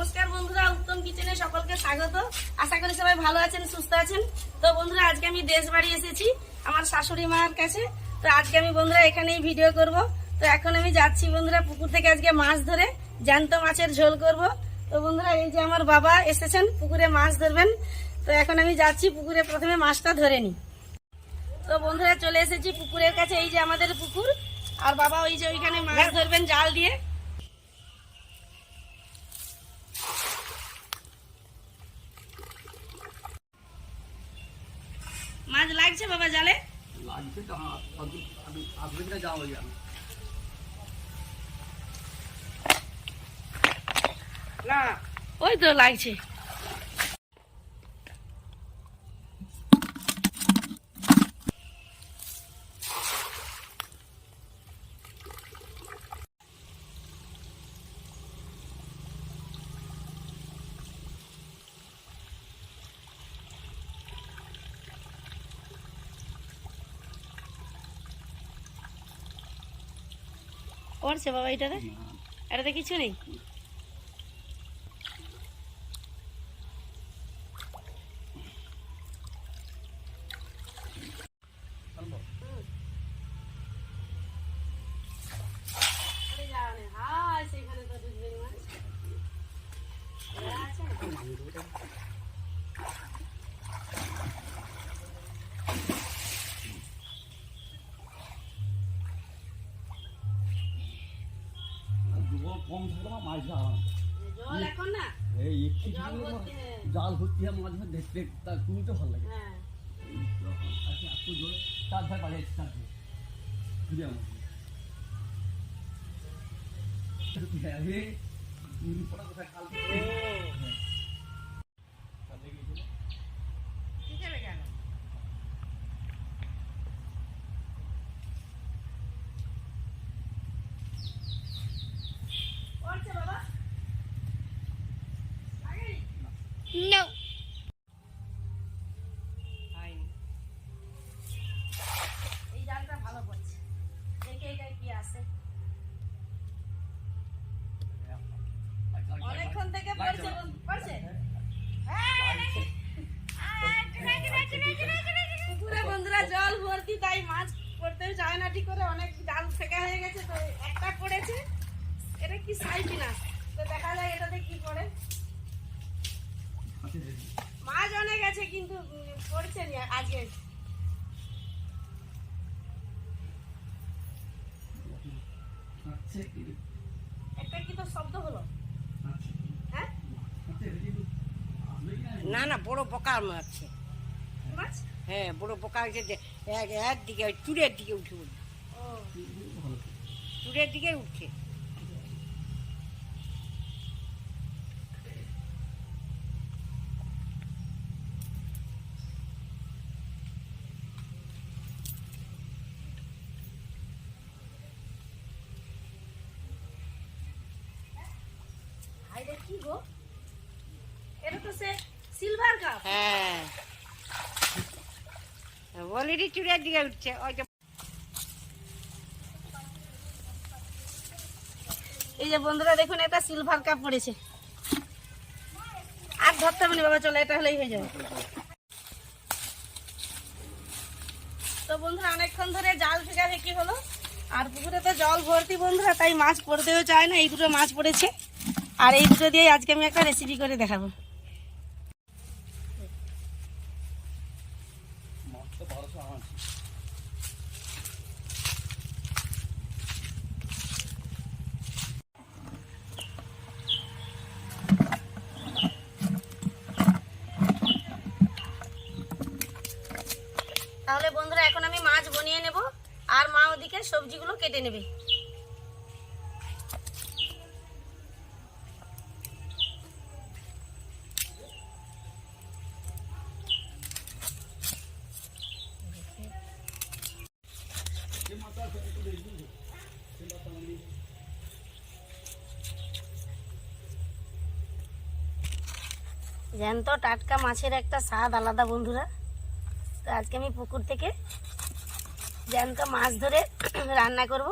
নমস্কার বন্ধুরা, উত্তম কিচেনে সকলকে স্বাগত। আশা করি সবাই ভালো আছেন, সুস্থ আছেন। তো বন্ধুরা, আজকে আমি দেশ বাড়ি এসেছি আমার শাশুড়ি মার কাছে। তো আজকে আমি বন্ধুরা এখানেই ভিডিও করব। তো এখন আমি যাচ্ছি বন্ধুরা পুকুর থেকে আজকে মাছ ধরে জ্যান্ত মাছের ঝোল করব। তো বন্ধুরা, এই যে আমার বাবা এসেছেন পুকুরে মাছ ধরবেন। তো এখন আমি যাচ্ছি পুকুরে, প্রথমে মাছটা ধরে নিই। তো বন্ধুরা, চলে এসেছি পুকুরের কাছে। এই যে আমাদের পুকুর, আর বাবা ওই যে ওইখানে মাছ ধরবেন জাল দিয়ে। মাছ লাগছে বাবা জালে? লাগছে তো, আসবে যাওয়া যাবে না, ওই তো লাগছে। পড়ছে বাবা এটাতে? এটাতে কিছু নেই। কম থাকলে না মাছ ধরা জল এখন না, এই একটু জাল ভর্তি হয় মাছ ধরে দেখতে তা তুলতে ভালো লাগে। আচ্ছা, একটু জল চার ধার পাড়ে চার ধার ঘুরে আমার পড়া কোথায় খাল No. এই জালটা ভালো পড়ছে, দেখে এটা কি আছে। অনেকক্ষণ থেকে পড়ছে পড়ছে। পুরো বন্ধুরা জল ভর্তি, তাই মাছ পড়তেও চায় না ঠিক করে। অনেক জাল ফেঁকা হয়ে গেছে, তো একটা পড়েছে। এটা কি সাইপিনাস, তো দেখা যায় এটাতে কি পড়ে। মাছ অনেক আছে কিন্তু পড়ছে না আজকে। একটা কি তো শব্দ হলো? হ্যাঁ, না না, বড় পোকা মারছে। মাছ? হ্যাঁ, বড় পোকা একদিকে চুড়ের দিকে উঠে উঠবে, ও, চুড়ের দিকে উঠছে। এটা কি গো? এটা তো সে সিলভার কাপ। হ্যাঁ, অলরেডি চুড়ের দিকে উঠছে। ওই যে এই যে বন্ধুরা দেখুন, এটা সিলভার কাপ পড়েছে। আর ধরতে হবে না বাবা, চলে এটা হলেই হয়ে যাবে। তো বন্ধুরা, অনেকক্ষণ ধরে জাল ফেঁকা ফেঁকি হলো, আর পুকুরে তো জল ভর্তি বন্ধুরা, তাই মাছ পড়তেও চায় না। এই দুটো মাছ পড়েছে, আর এই দুটো দিয়ে আজকে আমি একটা রেসিপি করে দেখাবো। মাছ তো 1200 আনছি। তাহলে বন্ধুরা, এখন আমি মাছ বনিয়ে নেব, আর মা ওদিকে সবজিগুলো কেটে নেবে। জ্যান্ত টাটকা মাছের একটা স্বাদ আলাদা বন্ধুরা। তো আজকে আমি পুকুর থেকে জ্যান্ত মাছ ধরে রান্না করব।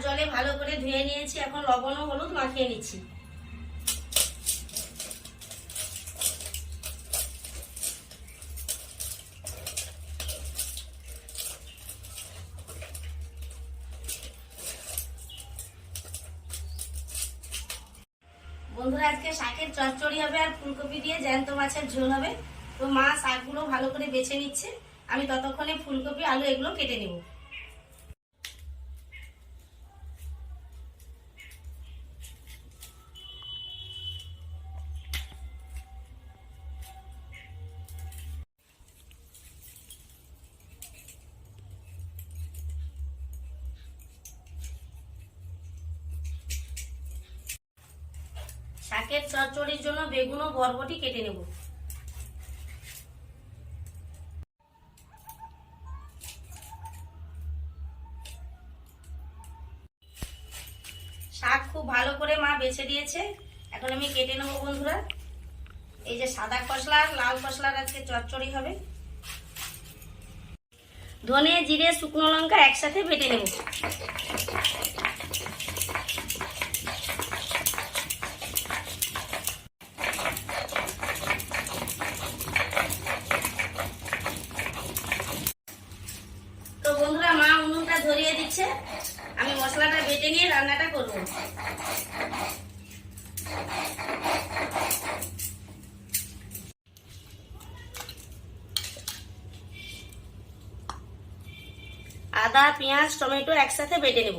জলে ভালো করে ধুয়ে নিয়েছি, এখন লবণ ও হলুদ মাখিয়ে নিচ্ছি। বন্ধুরা আজকে শাকের চচ্চড়ি হবে আর ফুলকপি দিয়ে জ্যান্ত মাছের ঝোল হবে। তো মা শাকগুলো ভালো করে বেছে নিচ্ছে, আমি ততক্ষণে ফুলকপি আলু এগুলো কেটে নেব। শাকের চচ্চড়ির জন্য বেগুন ও বরবটি কেটে নেব। শাক খুব ভালো করে মা বেছে দিয়েছে, এখন আমি কেটে নেবো বন্ধুরা। এই যে সাদা খসলা আর লাল খসলার আজকে চচ্চড়ি হবে। ধনে জিরে শুকনো লঙ্কা একসাথে বেটে নেব। তো বন্ধুরা মা উনুনটা ধরিয়ে দিচ্ছে, আমি মশলাটা বেটে নিয়ে রান্নাটা করব। আদা পেঁয়াজ টমেটো একসাথে বেটে নেব।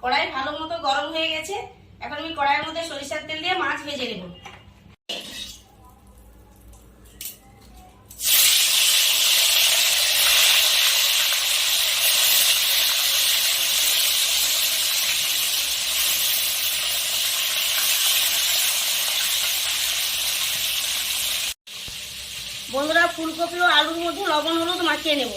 কড়াই ভালো মতো গরম হয়ে গেছে, এখন আমি কড়াইয়ের মধ্যে সরিষার তেল দিয়ে মাছ ভেজে নেব। বন্ধুরা ফুলকপি ও আলুর মধ্যে লবণ হলুদ মাখিয়ে নেব।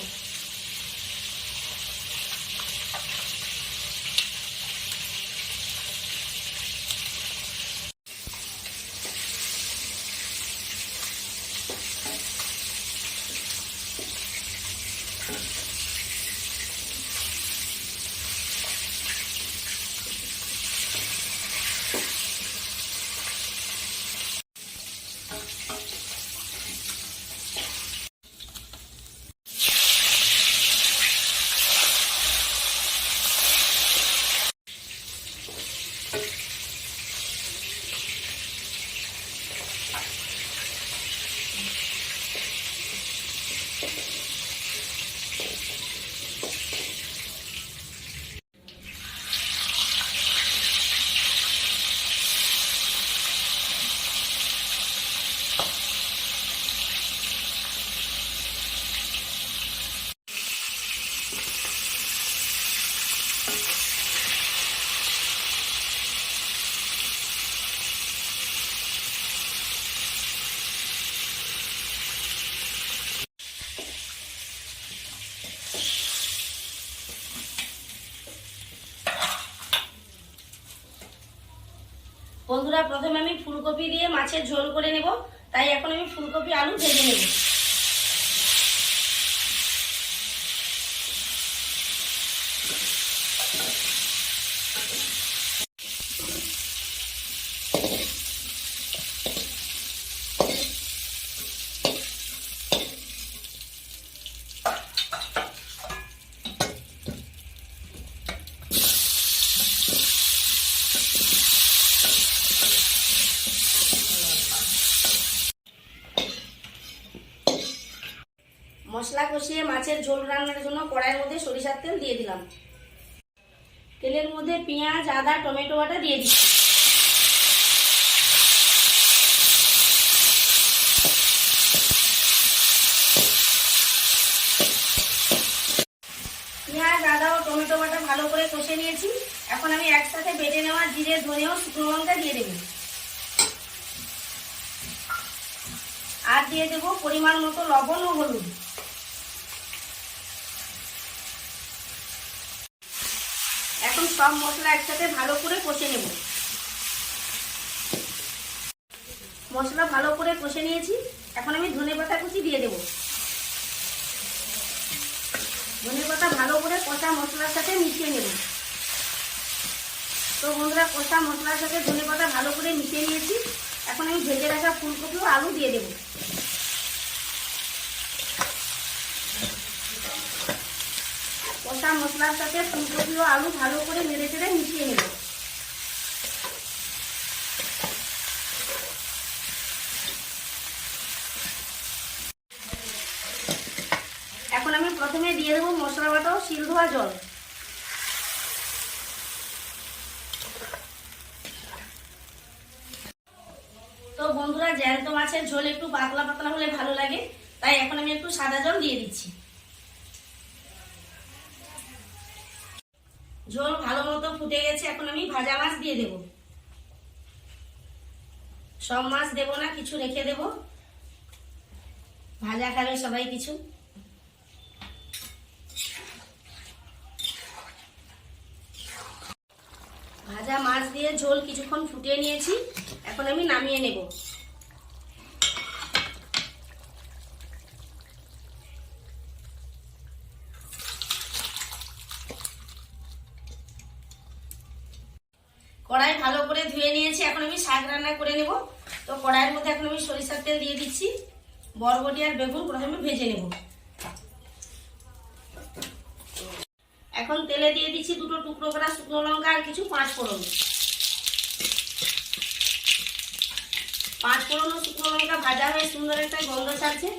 বন্ধুরা প্রথমে আমি ফুলকপি দিয়ে মাছের ঝোল করে নেব, তাই এখন আমি ফুলকপি আলু ভেজে নেব। মশলা কষিয়ে মাছের ঝোল রান্নার জন্য কড়াইয়ের মধ্যে সরিষার তেল দিয়ে দিলাম। তেলের মধ্যে পেঁয়াজ আদা টমেটো বাটা দিয়ে দিচ্ছি। পেঁয়াজ আদা ও টমেটো বাটা ভালো করে কষে নিয়েছি, এখন আমি একসাথে বেটে নেওয়া জিরে ধনে ও শুকনো লঙ্কা দিয়ে দেব। আর দিয়ে দেব পরিমাণ মতো লবণ ও হলুদ। এখন সব মশলা একসাথে ভালো করে কষে নেব। মশলা ভালো করে কষে নিয়েছি, এখন আমি ধনেপাতা কুচি দিয়ে দেব। ধনেপাতা ভালো করে কষা মশলার সাথে মিশিয়ে নেব। তো বন্ধুরা কষা মশলার সাথে ধনেপাতা ভালো করে মিশিয়ে নিয়েছি। এখন আমি ভেজে রাখা ফুলকপি ও আলু দিয়ে দেব। কষা মশলার সাথে ফুলকপি ও আলু ভালো করে নেড়ে চেড়ে মিশিয়ে নেব। এখন আমি প্রথমে দিয়ে দেবো মশলা বাটা ও শিল ধোয়া জল। তো বন্ধুরা জ্যান্ত মাছের ঝোল একটু পাতলা পাতলা হলে ভালো লাগে, তাই এখন আমি একটু সাদা জল দিয়ে দিচ্ছি। ঝোল ভালো মতো ফুটে গেছে, এখন আমি ভাজা মাছ দিয়ে দেব। সব মাছ দেব না, কিছু রেখে দেব, ভাজা খাবে সবাই কিছু। ভাজা মাছ দিয়ে ঝোল কিছুক্ষণ ফুটিয়ে নিয়েছি, এখন আমি নামিয়ে নেব। কড়াই ভালো করে ধুয়ে নিয়েছি, এখন আমি শাক রান্না করে নেব। তো কড়াইয়ের মধ্যে এখন আমি সরিষার তেল দিয়ে দিচ্ছি। বরবটি আর বেগুন প্রথমে ভেজে নেব। এখন তেলে দিয়ে দিচ্ছি দুটো টুকরো করা শুকনো লঙ্কা আর কিছু পাঁচ ফোড়ন। পাঁচ ফোড়ন ও শুকনো লঙ্কা ভাজা হয়ে সুন্দর একটা গন্ধ ছাড়ছে।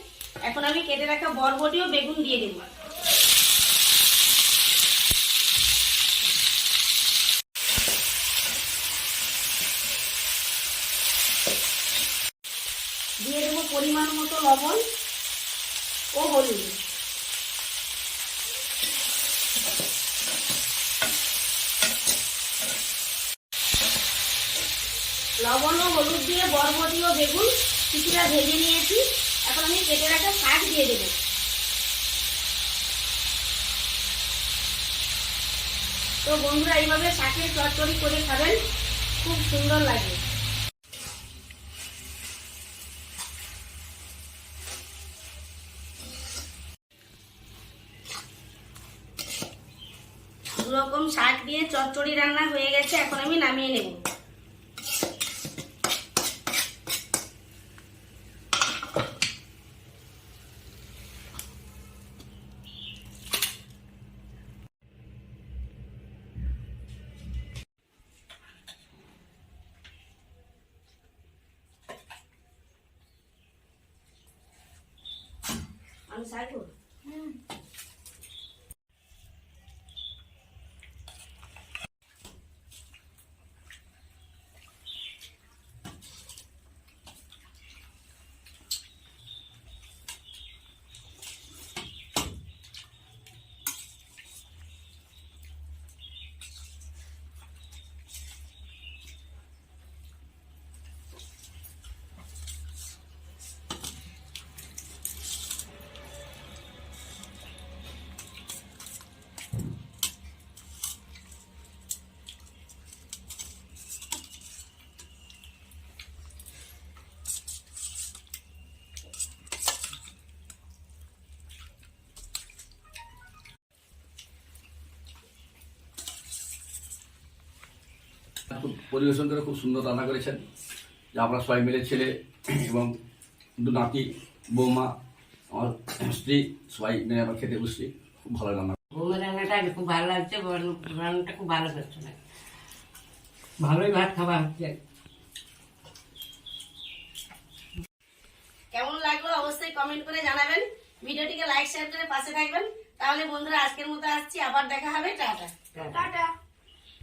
এখন আমি কেটে রাখা বরবটি ও বেগুন দিয়ে দেব। দিয়ে দেবো পরিমাণ মতো লবণ ও হলুদ। লবণ ও হলুদ দিয়ে বরবটি ও বেগুন কিছুটা ভেজে নিয়েছি। এখন আমি কেটে রাখা শাক দিয়ে দেব। তো বন্ধুরা এইভাবে শাকের চচ্চড়ি করে খাবেন, খুব সুন্দর লাগে। দুরকম শাক দিয়ে চচ্চড়ি রান্না হয়ে গেছে, এখন আমি নামিয়ে নেব। আমি শাক খুব পরিবেশন করে খুব সুন্দর রান্না করেছেন। যে আমরা সবাই মিলে ছেলে এবং দু নাতি, বৌমা, আমার স্ত্রী সবাই মিলে আমরা খেতে বসছি। খুব ভালো রান্না। বৌমার রান্নাটা খুব ভালো লাগছে, রান্নাটা খুব ভালো করছে না, ভালোই ভাত খাওয়া হচ্ছে। কেমন লাগলো অবশ্যই কমেন্ট করে জানাবেন। ভিডিওটিকে লাইক শেয়ার করে পাশে থাকবেন। তাহলে বন্ধুরা আজকের মতো আসছি, আবার দেখা হবে। টাটা। টাটা।